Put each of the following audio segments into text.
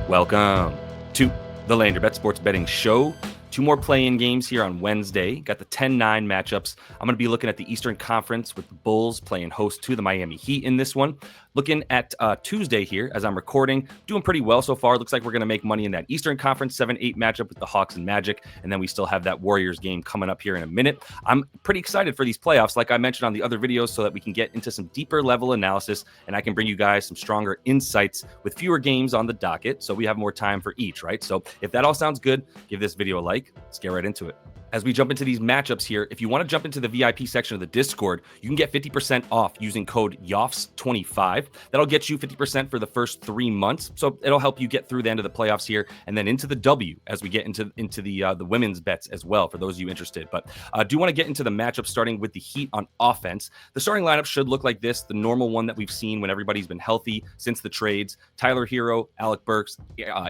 Welcome to the Land Your Bet Sports Betting Show. Two more play-in games here on Wednesday. Got the 10-9 matchups. I'm going to be looking at the Eastern Conference with the Bulls playing host to the Miami Heat in this one. Looking at Tuesday here as I'm recording. Doing pretty well so far. Looks like we're going to make money in that Eastern Conference 7-8 matchup with the Hawks and Magic. And then we still have that Warriors game coming up here in a minute. I'm pretty excited for these playoffs, like I mentioned on the other videos, so that we can get into some deeper level analysis and I can bring you guys some stronger insights with fewer games on the docket, so we have more time for each, right? So if that all sounds good, give this video a like. Let's get right into it. As we jump into these matchups here, if you want to jump into the VIP section of the Discord, you can get 50% off using code YOFS25. That'll get you 50% for the first 3 months. So it'll help you get through the end of the playoffs here and then into the W as we get into the women's bets as well for those of you interested. But I do want to get into the matchup starting with the Heat on offense. The starting lineup should look like this, the normal one that we've seen when everybody's been healthy since the trades. Tyler Hero, Alec Burks,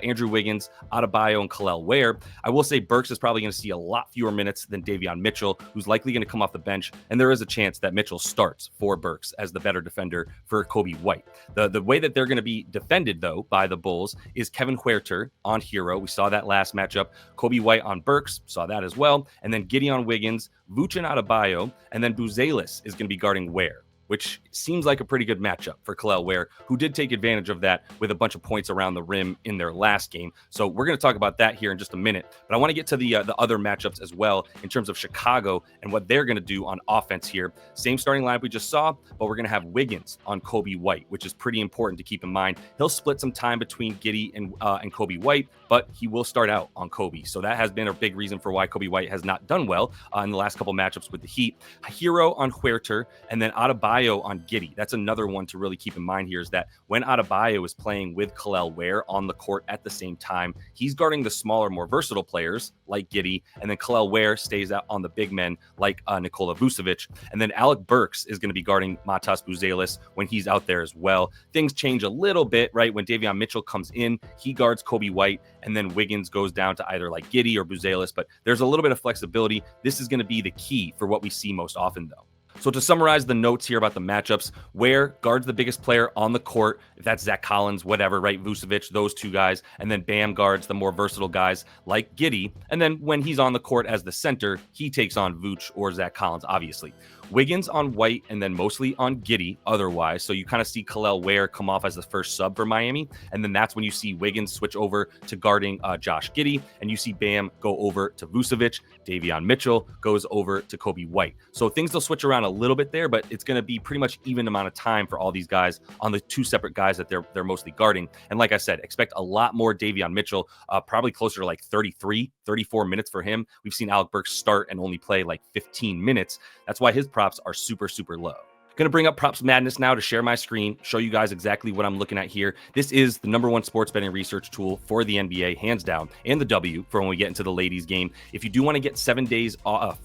Andrew Wiggins, Adebayo, and Kel'el Ware. I will say Burks is probably going to see a lot fewer minutes than Davion Mitchell, who's likely going to come off the bench, and there is a chance that Mitchell starts for Burks as the better defender for Coby White. The way that they're going to be defended, though, by the Bulls is Kevin Huerter on Hero. We saw that last matchup. Coby White on Burks, saw that as well. And then Giddey on Wiggins, Vooch and Adebayo, and then Buzelis is going to be guarding Ware, which seems like a pretty good matchup for Kel'el Ware, who did take advantage of that with a bunch of points around the rim in their last game. So we're going to talk about that here in just a minute. But I want to get to the other matchups as well in terms of Chicago and what they're going to do on offense here. Same starting lineup we just saw, but we're going to have Wiggins on Coby White, which is pretty important to keep in mind. He'll split some time between Giddey and Coby White, but he will start out on Coby. So that has been a big reason for why Coby White has not done well in the last couple matchups with the Heat. Hero on Huerter, and then Adebayo on Giddey. That's another one to really keep in mind here, is that when Adebayo is playing with Kel'el Ware on the court at the same time, he's guarding the smaller, more versatile players like Giddey, and then Kel'el Ware stays out on the big men like Nikola Vucevic. And then Alec Burks is going to be guarding Matas Buzelis when he's out there as well. Things change a little bit, right? When Davion Mitchell comes in, he guards Coby White, and then Wiggins goes down to either like Giddey or Buzelis, but there's a little bit of flexibility. This is going to be the key for what we see most often, though. So to summarize the notes here about the matchups, Ware guards the biggest player on the court, if that's Zach Collins, whatever, right? Vucevic, those two guys. And then Bam guards the more versatile guys like Giddey. And then when he's on the court as the center, he takes on Vooch or Zach Collins, obviously. Wiggins on White, and then mostly on Giddey otherwise. So you kind of see Kel'el Ware come off as the first sub for Miami. And then that's when you see Wiggins switch over to guarding Josh Giddey. And you see Bam go over to Vucevic. Davion Mitchell goes over to Coby White. So things will switch around a little bit there, but it's going to be pretty much even amount of time for all these guys on the two separate guys that they're mostly guarding. And like I said, expect a lot more Davion Mitchell, probably closer to like 33, 34 minutes for him. We've seen Alec Burks start and only play like 15 minutes. That's why his props are super, super low. Going to bring up Props Madness now to share my screen, show you guys exactly what I'm looking at here. This is the #1 sports betting research tool for the NBA, hands down, and the W for when we get into the ladies game. If you do want to get 7 days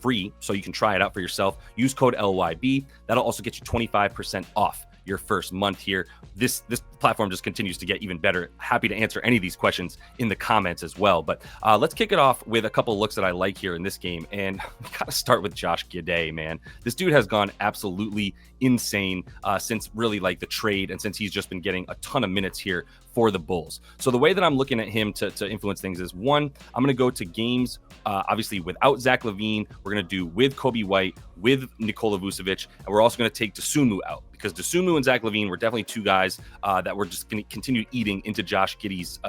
free, so you can try it out for yourself, use code LYB. That'll also get you 25% off your first month here. This platform just continues to get even better. Happy to answer any of these questions in the comments as well. But let's kick it off with a couple of looks that I like here in this game. And we got to start with Josh Giddey, man. This dude has gone absolutely insane since really like the trade and since he's just been getting a ton of minutes here for the Bulls. So the way that I'm looking at him to influence things is, one, I'm going to go to games, obviously without Zach LaVine. We're going to do with Coby White, with Nikola Vucevic, and we're also going to take Dosunmu out, because Dosunmu and Zach LaVine were definitely two guys that were just going to continue eating into Josh Giddey's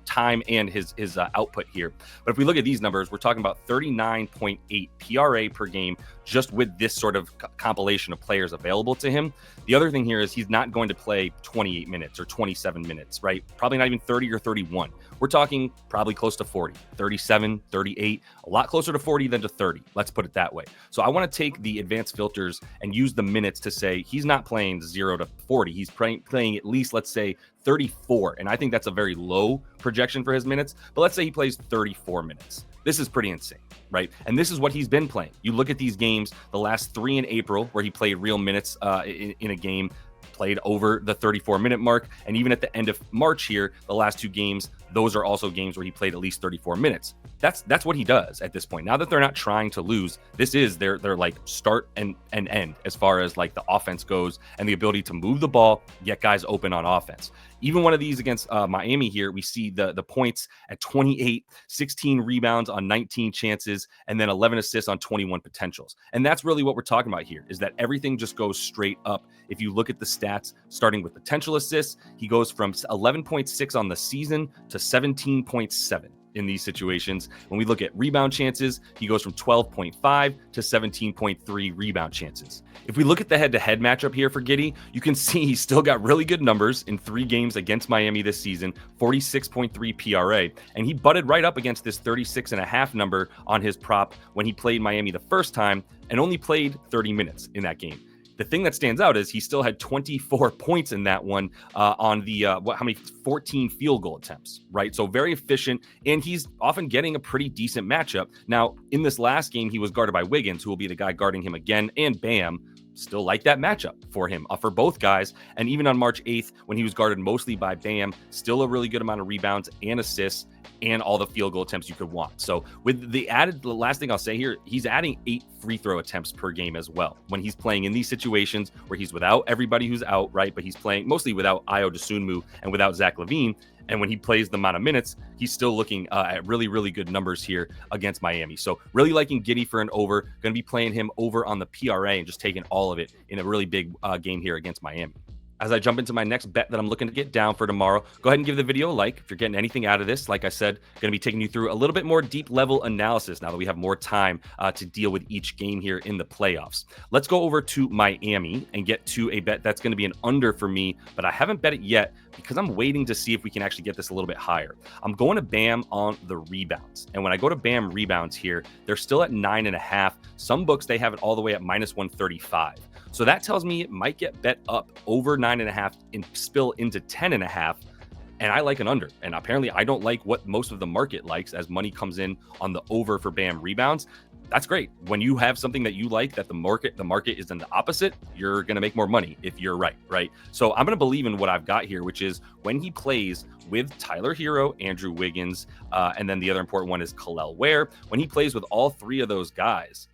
time and his output here. But if we look at these numbers, we're talking about 39.8 PRA per game just with this sort of compilation of players available to him. The other thing here is he's not going to play 28 minutes or 27 minutes, right? Probably not even 30 or 31. We're talking probably close to 40, 37, 38, a lot closer to 40 than to 30. Let's put it that way. So I want to take the advanced filters and use the minutes to say he's not playing 0 to 40. He's playing at least, let's say, 34. And I think that's a very low projection for his minutes. But let's say he plays 34 minutes. This is pretty insane, right? And this is what he's been playing. You look at these games, the last 3 in April, where he played real minutes in a game, played over the 34-minute mark. And even at the end of March here, the last 2 games, those are also games where he played at least 34 minutes. That's what he does at this point. Now that they're not trying to lose, this is their like start and end as far as like the offense goes and the ability to move the ball, get guys open on offense. Even one of these against Miami here, we see the points at 28, 16 rebounds on 19 chances, and then 11 assists on 21 potentials. And that's really what we're talking about here, is that everything just goes straight up. If you look at the stats, starting with potential assists, he goes from 11.6 on the season to 17.7 in these situations. When we look at rebound chances, he goes from 12.5 to 17.3 rebound chances. If we look at the head-to-head matchup here for Giddey, you can see he's still got really good numbers in 3 games against Miami this season, 46.3 PRA, and he butted right up against this 36.5 number on his prop when he played Miami the first time and only played 30 minutes in that game. The thing that stands out is he still had 24 points in that one on the 14 field goal attempts, right? So very efficient, and he's often getting a pretty decent matchup. Now, in this last game, he was guarded by Wiggins, who will be the guy guarding him again, and Bam. Still like that matchup for him, for both guys. And even on March 8th, when he was guarded mostly by Bam, still a really good amount of rebounds and assists and all the field goal attempts you could want. So with the last thing I'll say here, he's adding 8 free throw attempts per game as well when he's playing in these situations where he's without everybody who's out, right? But he's playing mostly without Ayo Dosunmu and without Zach LaVine. And when he plays the amount of minutes, he's still looking at really, really good numbers here against Miami. So really liking Giddey for an over. Going to be playing him over on the PRA and just taking all of it in a really big game here against Miami. As I jump into my next bet that I'm looking to get down for tomorrow, go ahead and give the video a like if you're getting anything out of this. Like I said, going to be taking you through a little bit more deep level analysis now that we have more time to deal with each game here in the playoffs. Let's go over to Miami and get to a bet that's going to be an under for me, but I haven't bet it yet because I'm waiting to see if we can actually get this a little bit higher. I'm going to Bam on the rebounds. And when I go to Bam rebounds here, they're still at 9.5. Some books, they have it all the way at -135. So that tells me it might get bet up over 9.5 and spill into 10.5. And I like an under. And apparently I don't like what most of the market likes as money comes in on the over for Bam rebounds. That's great. When you have something that you like that the market is in the opposite, you're going to make more money if you're right? So I'm going to believe in what I've got here, which is when he plays with Tyler Hero, Andrew Wiggins, and then the other important one is Kel'el Ware. When he plays with all 3 of those guys,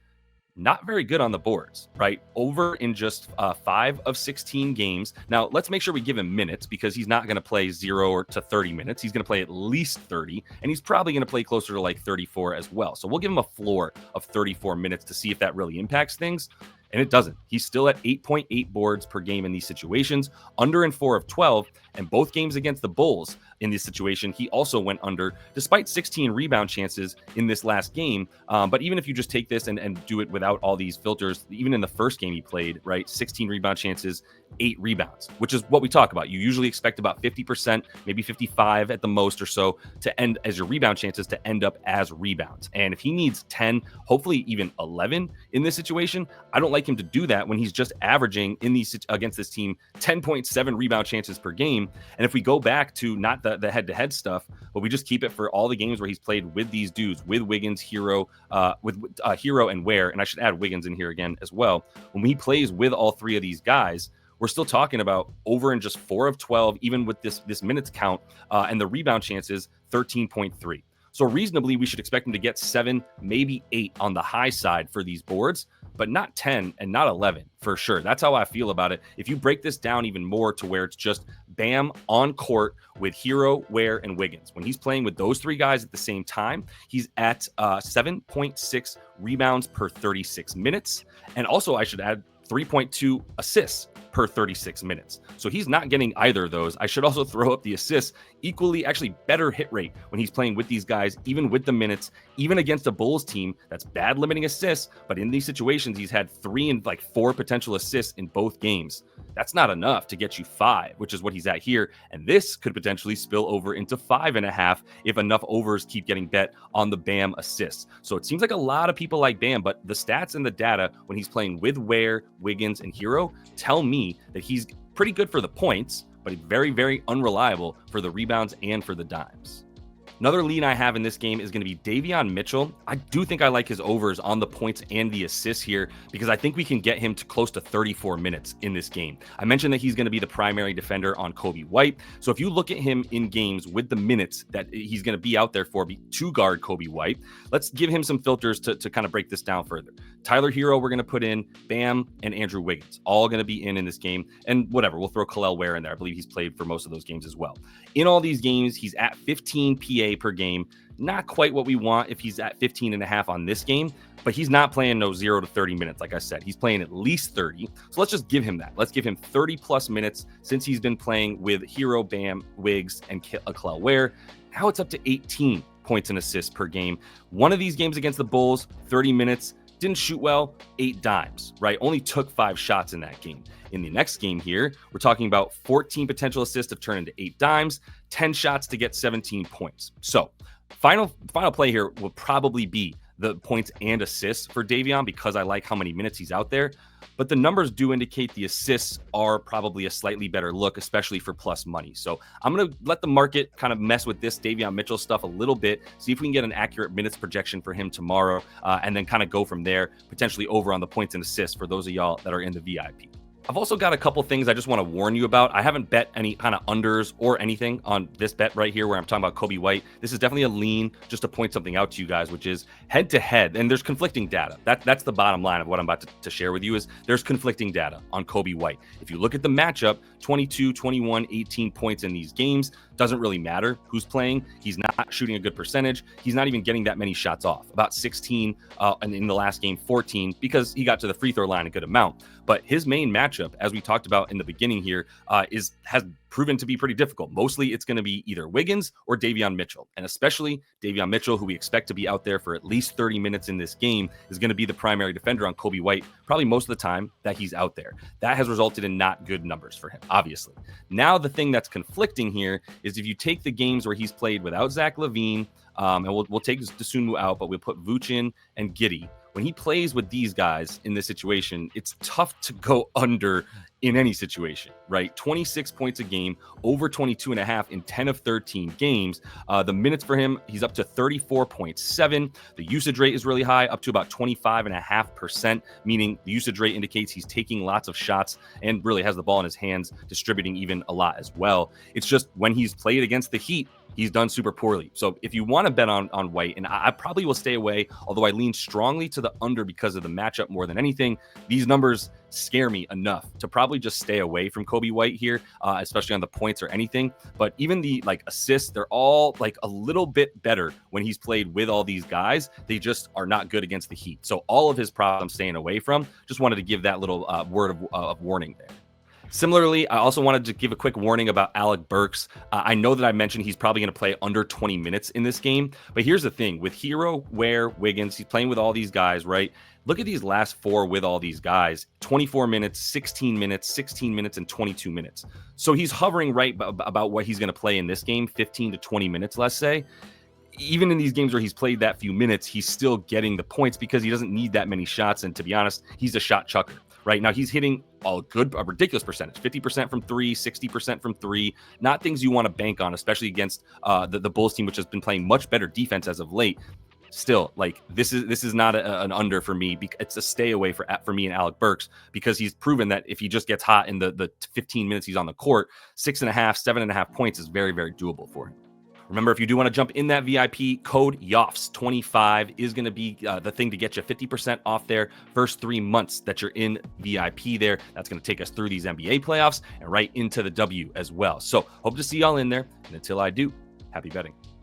not very good on the boards, right? Over in just 5 of 16 games. Now, let's make sure we give him minutes because he's not going to play 0 to 30 minutes. He's going to play at least 30, and he's probably going to play closer to like 34 as well. So we'll give him a floor of 34 minutes to see if that really impacts things. And it doesn't. He's still at 8.8 boards per game in these situations, under in 4 of 12, and both games against the Bulls in this situation, he also went under, despite 16 rebound chances in this last game. But even if you just take this and do it without all these filters, even in the first game he played, right, 16 rebound chances, 8 rebounds, which is what we talk about. You usually expect about 50%, maybe 55 at the most or so, to end as your rebound chances to end up as rebounds. And if he needs 10, hopefully even 11 in this situation, I don't like him to do that when he's just averaging in these against this team 10.7 rebound chances per game. And if we go back to not the head-to-head stuff, but we just keep it for all the games where he's played with these dudes, with Wiggins, Hero, Hero and Ware, and I should add Wiggins in here again as well. When he plays with all 3 of these guys, we're still talking about over in just 4 of 12, even with this minutes count, and the rebound chances 13.3. So reasonably, we should expect him to get 7, maybe 8 on the high side for these boards, but not 10 and not 11 for sure. That's how I feel about it. If you break this down even more to where it's just Bam on court with Hero, Ware, and Wiggins. When he's playing with those 3 guys at the same time, he's at 7.6 rebounds per 36 minutes. And also, I should add 3.2 assists per 36 minutes. So he's not getting either of those. I should also throw up the assists, equally, actually better hit rate when he's playing with these guys, even with the minutes, even against a Bulls team that's bad limiting assists. But in these situations, he's had 3 and 4 potential assists in both games. That's not enough to get you 5, which is what he's at here. And this could potentially spill over into 5.5 if enough overs keep getting bet on the Bam assists. So it seems like a lot of people like Bam, but the stats and the data when he's playing with Ware, Wiggins, and Hero tell me that he's pretty good for the points, but very, very unreliable for the rebounds and for the dimes. Another lean I have in this game is going to be Davion Mitchell. I do think I like his overs on the points and the assists here because I think we can get him to close to 34 minutes in this game. I mentioned that he's going to be the primary defender on Coby White. So if you look at him in games with the minutes that he's going to be out there for to guard Coby White, let's give him some filters to kind of break this down further. Tyler Hero, we're going to put in, Bam, and Andrew Wiggins, all going to be in this game. And whatever, we'll throw Kel'el Ware in there. I believe he's played for most of those games as well. In all these games, he's at 15 PA per game. Not quite what we want if he's at 15.5 on this game, but he's not playing no 0 to 30 minutes. Like I said, he's playing at least 30. So let's just give him that. Let's give him 30 plus minutes since he's been playing with Hero, Bam, Wiggs, and Kel'el Ware. Now it's up to 18 points and assists per game. One of these games against the Bulls, 30 minutes, didn't shoot well, 8 dimes, right? Only took 5 shots in that game. In the next game here, we're talking about 14 potential assists have turned into 8 dimes, 10 shots to get 17 points. So final play here will probably be the points and assists for Davion because I like how many minutes he's out there. But the numbers do indicate the assists are probably a slightly better look, especially for plus money. So I'm going to let the market kind of mess with this Davion Mitchell stuff a little bit, see if we can get an accurate minutes projection for him tomorrow, and then kind of go from there, potentially over on the points and assists for those of y'all that are in the VIP. I've also got a couple things I just want to warn you about. I haven't bet any kind of unders or anything on this bet right here where I'm talking about Coby White. This is definitely a lean just to point something out to you guys, which is head to head. And there's conflicting data. That's the bottom line of what I'm about to share with you is there's conflicting data on Coby White. If you look at the matchup, 22, 21, 18 points in these games, doesn't really matter who's playing. He's not shooting a good percentage. He's not even getting that many shots off. About 16 and in the last game, 14 because he got to the free throw line a good amount. But his main matchup, as we talked about in the beginning here, has proven to be pretty difficult. Mostly it's going to be either Wiggins or Davion Mitchell. And especially Davion Mitchell, who we expect to be out there for at least 30 minutes in this game, is going to be the primary defender on Coby White probably most of the time that he's out there. That has resulted in not good numbers for him, obviously. Now the thing that's conflicting here is if you take the games where he's played without Zach LaVine, and we'll take Dosunmu out, but we'll put Vooch in and Giddey. When he plays with these guys in this situation, it's tough to go under in any situation, right? 26 points a game, over 22.5 in 10 of 13 games. The minutes for him, he's up to 34.7. The usage rate is really high, up to about 25.5%, meaning the usage rate indicates he's taking lots of shots and really has the ball in his hands, distributing even a lot as well. It's just when he's played against the Heat, he's done super poorly. So if you want to bet on White, and I probably will stay away, although I lean strongly to the under because of the matchup more than anything, these numbers scare me enough to probably just stay away from Coby White here, especially on the points or anything. But even the assists, they're all a little bit better when he's played with all these guys. They just are not good against the Heat. So all of his problems I'm staying away from. Just wanted to give that little word of warning there. Similarly, I also wanted to give a quick warning about Alec Burks. I know that I mentioned he's probably going to play under 20 minutes in this game, but here's the thing. With Hero, Ware, Wiggins, he's playing with all these guys, right? Look at these last 4 with all these guys. 24 minutes, 16 minutes, 16 minutes, and 22 minutes. So he's hovering right about what he's going to play in this game, 15 to 20 minutes, let's say. Even in these games where he's played that few minutes, he's still getting the points because he doesn't need that many shots. And to be honest, he's a shot chucker. Right now, he's hitting a ridiculous percentage, 50% from 3, 60% from 3, not things you want to bank on, especially against the Bulls team, which has been playing much better defense as of late. Still, this is not an under for me. It's a stay away for me and Alec Burks because he's proven that if he just gets hot in the 15 minutes he's on the court, 6.5, 7.5 points is very, very doable for him. Remember, if you do want to jump in that VIP, code YOFS25 is going to be the thing to get you 50% off there first 3 months that you're in VIP there. That's going to take us through these NBA playoffs and right into the W as well. So hope to see y'all in there. And until I do, happy betting.